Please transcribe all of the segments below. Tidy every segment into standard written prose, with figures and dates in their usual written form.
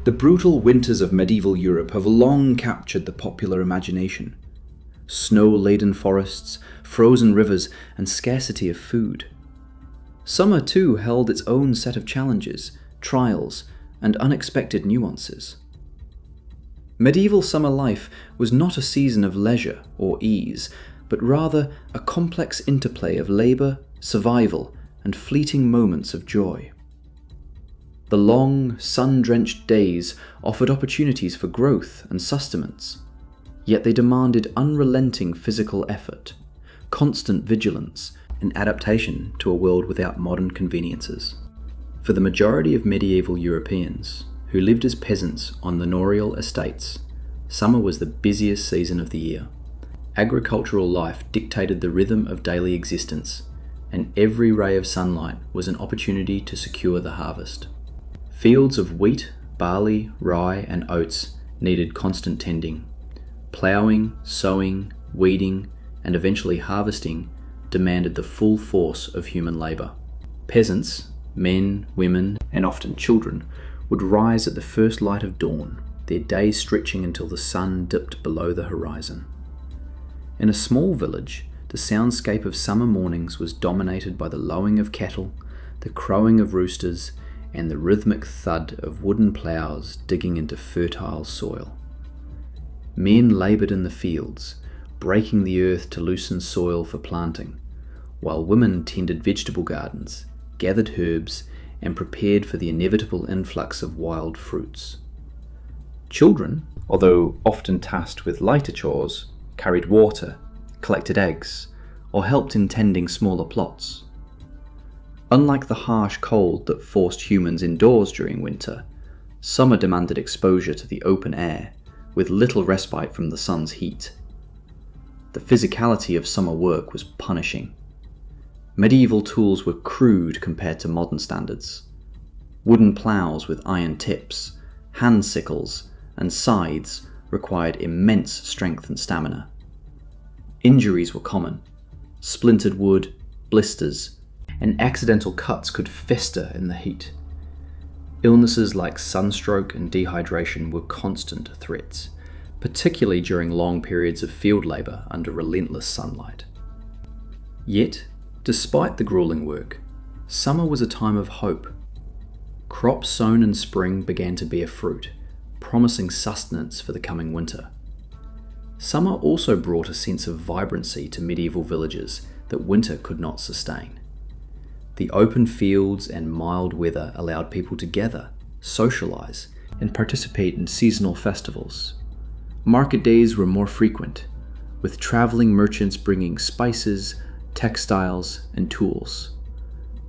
The brutal winters of medieval Europe have long captured the popular imagination. Snow-laden forests, frozen rivers, and scarcity of food. Summer too held its own set of challenges, trials, and unexpected nuances. Medieval summer life was not a season of leisure or ease, but rather a complex interplay of labour, survival, and fleeting moments of joy. The long, sun-drenched days offered opportunities for growth and sustenance, yet they demanded unrelenting physical effort, constant vigilance, and adaptation to a world without modern conveniences. For the majority of medieval Europeans, who lived as peasants on manorial estates, summer was the busiest season of the year. Agricultural life dictated the rhythm of daily existence, and every ray of sunlight was an opportunity to secure the harvest. Fields of wheat, barley, rye, and oats needed constant tending. Ploughing, sowing, weeding, and eventually harvesting demanded the full force of human labour. Peasants, men, women, and often children, would rise at the first light of dawn, their days stretching until the sun dipped below the horizon. In a small village, the soundscape of summer mornings was dominated by the lowing of cattle, the crowing of roosters, and the rhythmic thud of wooden ploughs digging into fertile soil. Men laboured in the fields, breaking the earth to loosen soil for planting, while women tended vegetable gardens, gathered herbs, and prepared for the inevitable influx of wild fruits. Children, although often tasked with lighter chores, carried water, collected eggs, or helped in tending smaller plots. Unlike the harsh cold that forced humans indoors during winter, summer demanded exposure to the open air, with little respite from the sun's heat. The physicality of summer work was punishing. Medieval tools were crude compared to modern standards. Wooden ploughs with iron tips, hand sickles, and scythes required immense strength and stamina. Injuries were common. Splintered wood, blisters, and accidental cuts could fester in the heat. Illnesses like sunstroke and dehydration were constant threats, particularly during long periods of field labour under relentless sunlight. Yet, despite the grueling work, summer was a time of hope. Crops sown in spring began to bear fruit, promising sustenance for the coming winter. Summer also brought a sense of vibrancy to medieval villages that winter could not sustain. The open fields and mild weather allowed people to gather, socialise, and participate in seasonal festivals. Market days were more frequent, with travelling merchants bringing spices, textiles, and tools.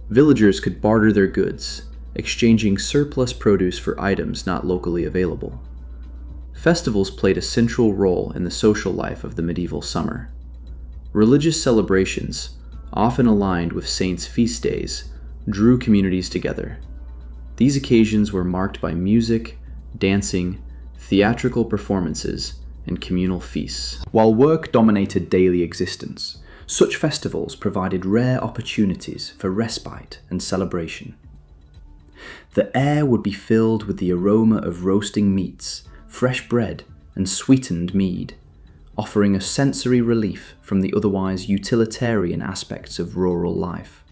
Villagers could barter their goods, exchanging surplus produce for items not locally available. Festivals played a central role in the social life of the medieval summer. Religious celebrations, often aligned with saints' feast days, drew communities together. These occasions were marked by music, dancing, theatrical performances, and communal feasts. While work dominated daily existence, such festivals provided rare opportunities for respite and celebration. The air would be filled with the aroma of roasting meats, fresh bread, and sweetened mead, offering a sensory relief from the otherwise utilitarian aspects of rural life.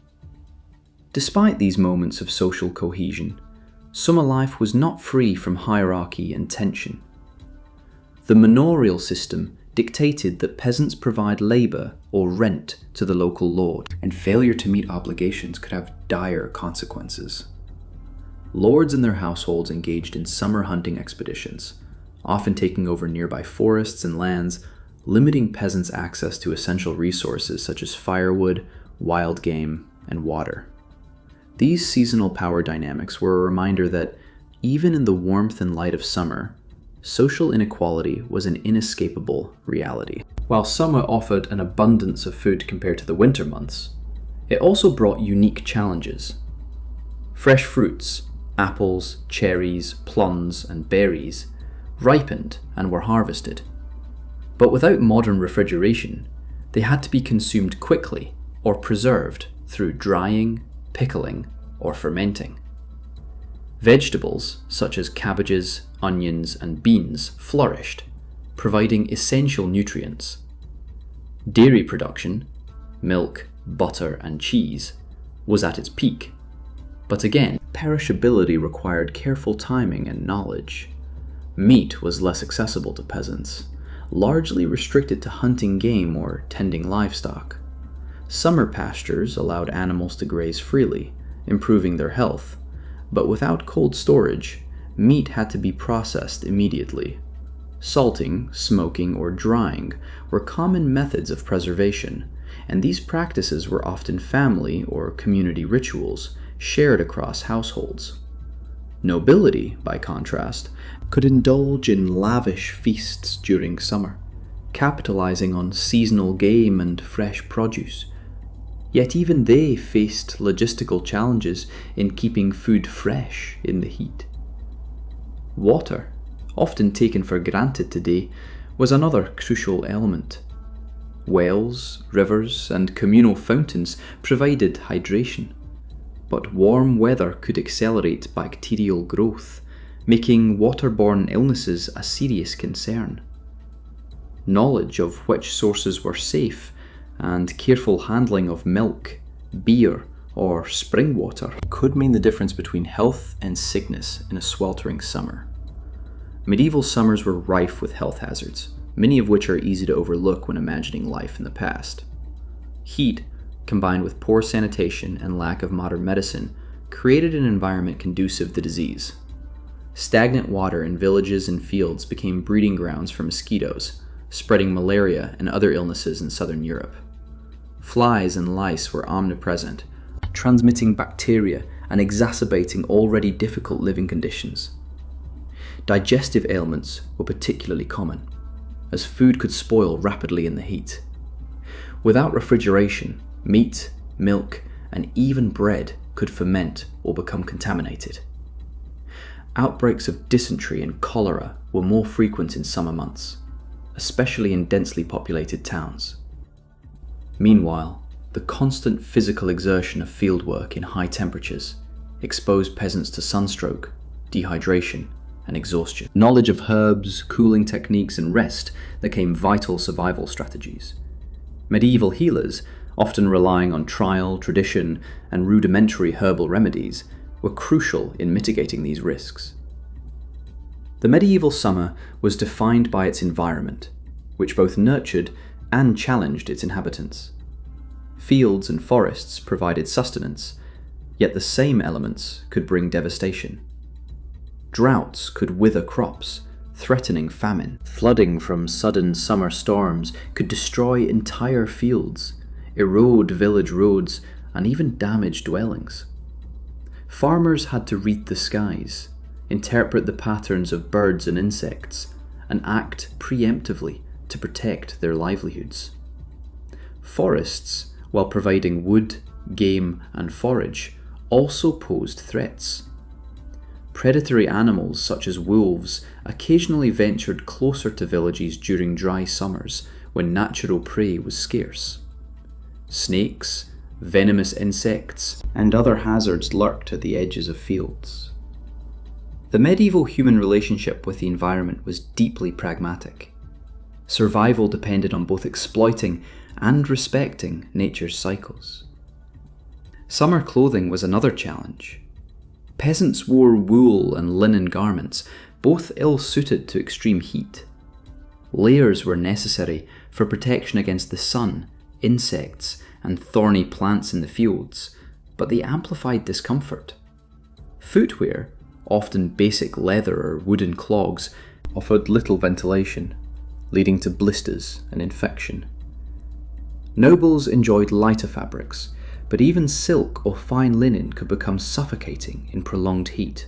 Despite these moments of social cohesion, summer life was not free from hierarchy and tension. The manorial system dictated that peasants provide labour or rent to the local lord, and failure to meet obligations could have dire consequences. Lords and their households engaged in summer hunting expeditions, often taking over nearby forests and lands, limiting peasants' access to essential resources such as firewood, wild game, and water. These seasonal power dynamics were a reminder that, even in the warmth and light of summer, social inequality was an inescapable reality. While summer offered an abundance of food compared to the winter months, it also brought unique challenges. Fresh fruits, apples, cherries, plums, and berries, ripened and were harvested. But without modern refrigeration, they had to be consumed quickly or preserved through drying, pickling, or fermenting. Vegetables, such as cabbages, onions, and beans, flourished, providing essential nutrients. Dairy production, milk, butter, and cheese, was at its peak. But again, perishability required careful timing and knowledge. Meat was less accessible to peasants, largely restricted to hunting game or tending livestock. Summer pastures allowed animals to graze freely, improving their health, but without cold storage, meat had to be processed immediately. Salting, smoking, or drying were common methods of preservation, and these practices were often family or community rituals shared across households. Nobility, by contrast, could indulge in lavish feasts during summer, capitalizing on seasonal game and fresh produce. Yet even they faced logistical challenges in keeping food fresh in the heat. Water, often taken for granted today, was another crucial element. Wells, rivers, and communal fountains provided hydration, but warm weather could accelerate bacterial growth, making waterborne illnesses a serious concern. Knowledge of which sources were safe and careful handling of milk, beer, or spring water could mean the difference between health and sickness in a sweltering summer. Medieval summers were rife with health hazards, many of which are easy to overlook when imagining life in the past. Heat, combined with poor sanitation and lack of modern medicine, created an environment conducive to disease. Stagnant water in villages and fields became breeding grounds for mosquitoes, spreading malaria and other illnesses in southern Europe. Flies and lice were omnipresent, transmitting bacteria and exacerbating already difficult living conditions. Digestive ailments were particularly common, as food could spoil rapidly in the heat. Without refrigeration, meat, milk, and even bread could ferment or become contaminated. Outbreaks of dysentery and cholera were more frequent in summer months, especially in densely populated towns. Meanwhile, the constant physical exertion of fieldwork in high temperatures exposed peasants to sunstroke, dehydration, and exhaustion. Knowledge of herbs, cooling techniques, and rest became vital survival strategies. Medieval healers, often relying on trial, tradition, and rudimentary herbal remedies, were crucial in mitigating these risks. The medieval summer was defined by its environment, which both nurtured and challenged its inhabitants. Fields and forests provided sustenance, yet the same elements could bring devastation. Droughts could wither crops, threatening famine. Flooding from sudden summer storms could destroy entire fields, erode village roads, and even damage dwellings. Farmers had to read the skies, interpret the patterns of birds and insects, and act preemptively to protect their livelihoods. Forests, while providing wood, game, and forage, also posed threats. Predatory animals such as wolves occasionally ventured closer to villages during dry summers when natural prey was scarce. Snakes, venomous insects, and other hazards lurked at the edges of fields. The medieval human relationship with the environment was deeply pragmatic. Survival depended on both exploiting and respecting nature's cycles. Summer clothing was another challenge. Peasants wore wool and linen garments, both ill-suited to extreme heat. Layers were necessary for protection against the sun, insects, and thorny plants in the fields, but they amplified discomfort. Footwear, often basic leather or wooden clogs, offered little ventilation, leading to blisters and infection. Nobles enjoyed lighter fabrics, but even silk or fine linen could become suffocating in prolonged heat,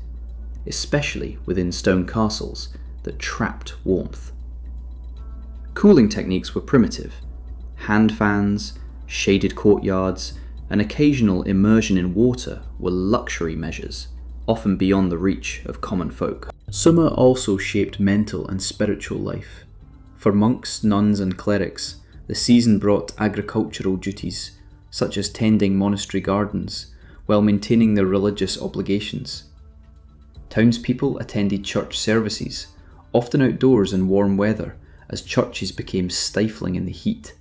especially within stone castles that trapped warmth. Cooling techniques were primitive. Hand fans, shaded courtyards, and occasional immersion in water were luxury measures, often beyond the reach of common folk. Summer also shaped mental and spiritual life. For monks, nuns, and clerics, the season brought agricultural duties, such as tending monastery gardens, while maintaining their religious obligations. Townspeople attended church services, often outdoors in warm weather, as churches became stifling in the heat.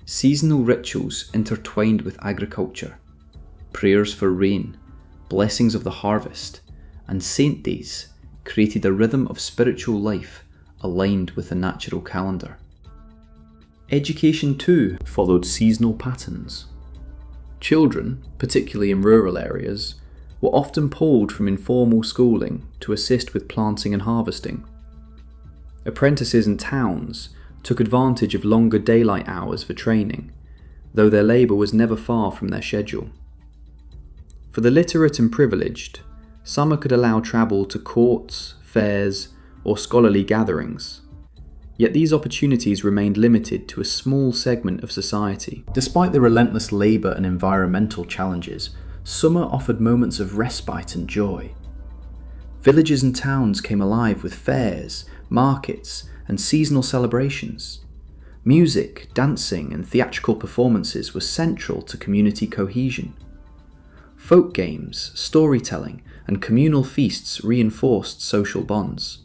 Seasonal rituals intertwined with agriculture, prayers for rain, blessings of the harvest, and saint days created a rhythm of spiritual life aligned with the natural calendar. Education too followed seasonal patterns. Children, particularly in rural areas, were often pulled from informal schooling to assist with planting and harvesting. Apprentices in towns took advantage of longer daylight hours for training, though their labour was never far from their schedule. For the literate and privileged, summer could allow travel to courts, fairs, or scholarly gatherings. Yet these opportunities remained limited to a small segment of society. Despite the relentless labour and environmental challenges, summer offered moments of respite and joy. Villages and towns came alive with fairs, markets, and seasonal celebrations. Music, dancing, and theatrical performances were central to community cohesion. Folk games, storytelling, and communal feasts reinforced social bonds.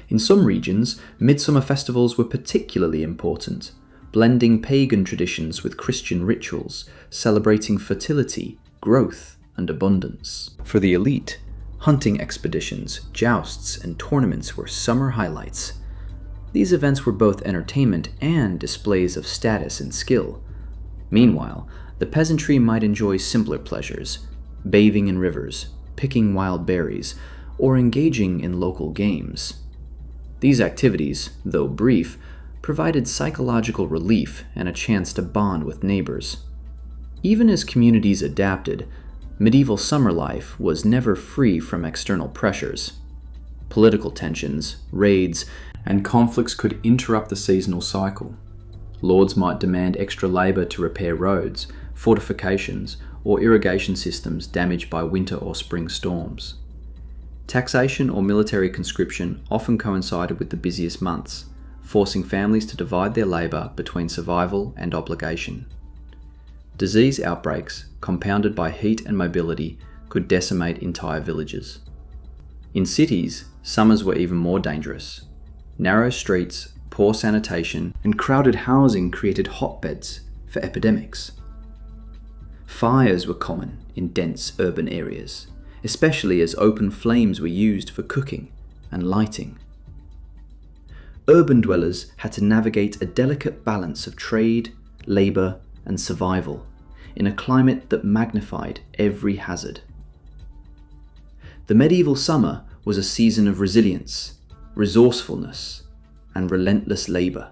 In some regions, midsummer festivals were particularly important, blending pagan traditions with Christian rituals, celebrating fertility, growth, and abundance. For the elite, hunting expeditions, jousts, and tournaments were summer highlights. These events were both entertainment and displays of status and skill. Meanwhile, the peasantry might enjoy simpler pleasures, bathing in rivers, picking wild berries, or engaging in local games. These activities, though brief, provided psychological relief and a chance to bond with neighbors. Even as communities adapted, medieval summer life was never free from external pressures. Political tensions, raids, and conflicts could interrupt the seasonal cycle. Lords might demand extra labour to repair roads, fortifications, or irrigation systems damaged by winter or spring storms. Taxation or military conscription often coincided with the busiest months, forcing families to divide their labour between survival and obligation. Disease outbreaks, compounded by heat and mobility, could decimate entire villages. In cities, summers were even more dangerous. Narrow streets, poor sanitation, and crowded housing created hotbeds for epidemics. Fires were common in dense urban areas, especially as open flames were used for cooking and lighting. Urban dwellers had to navigate a delicate balance of trade, labour, and survival in a climate that magnified every hazard. The medieval summer was a season of resilience, resourcefulness, and relentless labour.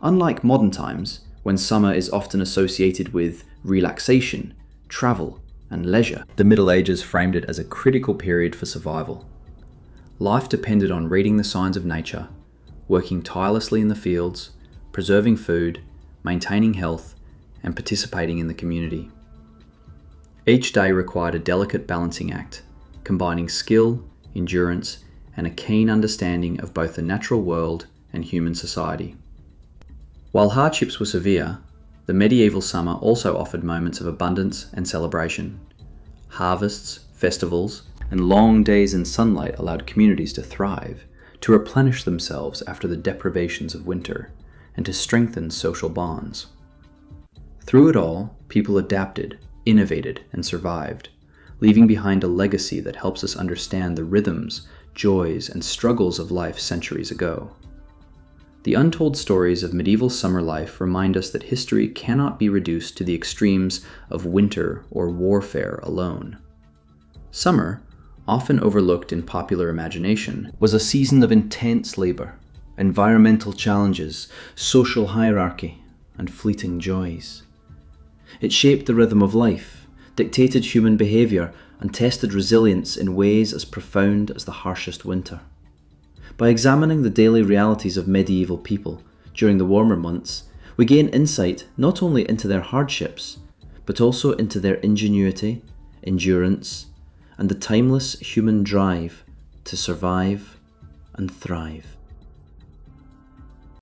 Unlike modern times, when summer is often associated with relaxation, travel, and leisure, the Middle Ages framed it as a critical period for survival. Life depended on reading the signs of nature, working tirelessly in the fields, preserving food, maintaining health, and participating in the community. Each day required a delicate balancing act, combining skill, endurance, and a keen understanding of both the natural world and human society. While hardships were severe, the medieval summer also offered moments of abundance and celebration. Harvests, festivals, and long days in sunlight allowed communities to thrive, to replenish themselves after the deprivations of winter, and to strengthen social bonds. Through it all, people adapted, innovated, and survived, leaving behind a legacy that helps us understand the rhythms, joys, and struggles of life centuries ago. The untold stories of medieval summer life remind us that history cannot be reduced to the extremes of winter or warfare alone. Summer, often overlooked in popular imagination, was a season of intense labour, environmental challenges, social hierarchy, and fleeting joys. It shaped the rhythm of life, dictated human behaviour, and tested resilience in ways as profound as the harshest winter. By examining the daily realities of medieval people during the warmer months, we gain insight not only into their hardships, but also into their ingenuity, endurance, and the timeless human drive to survive and thrive.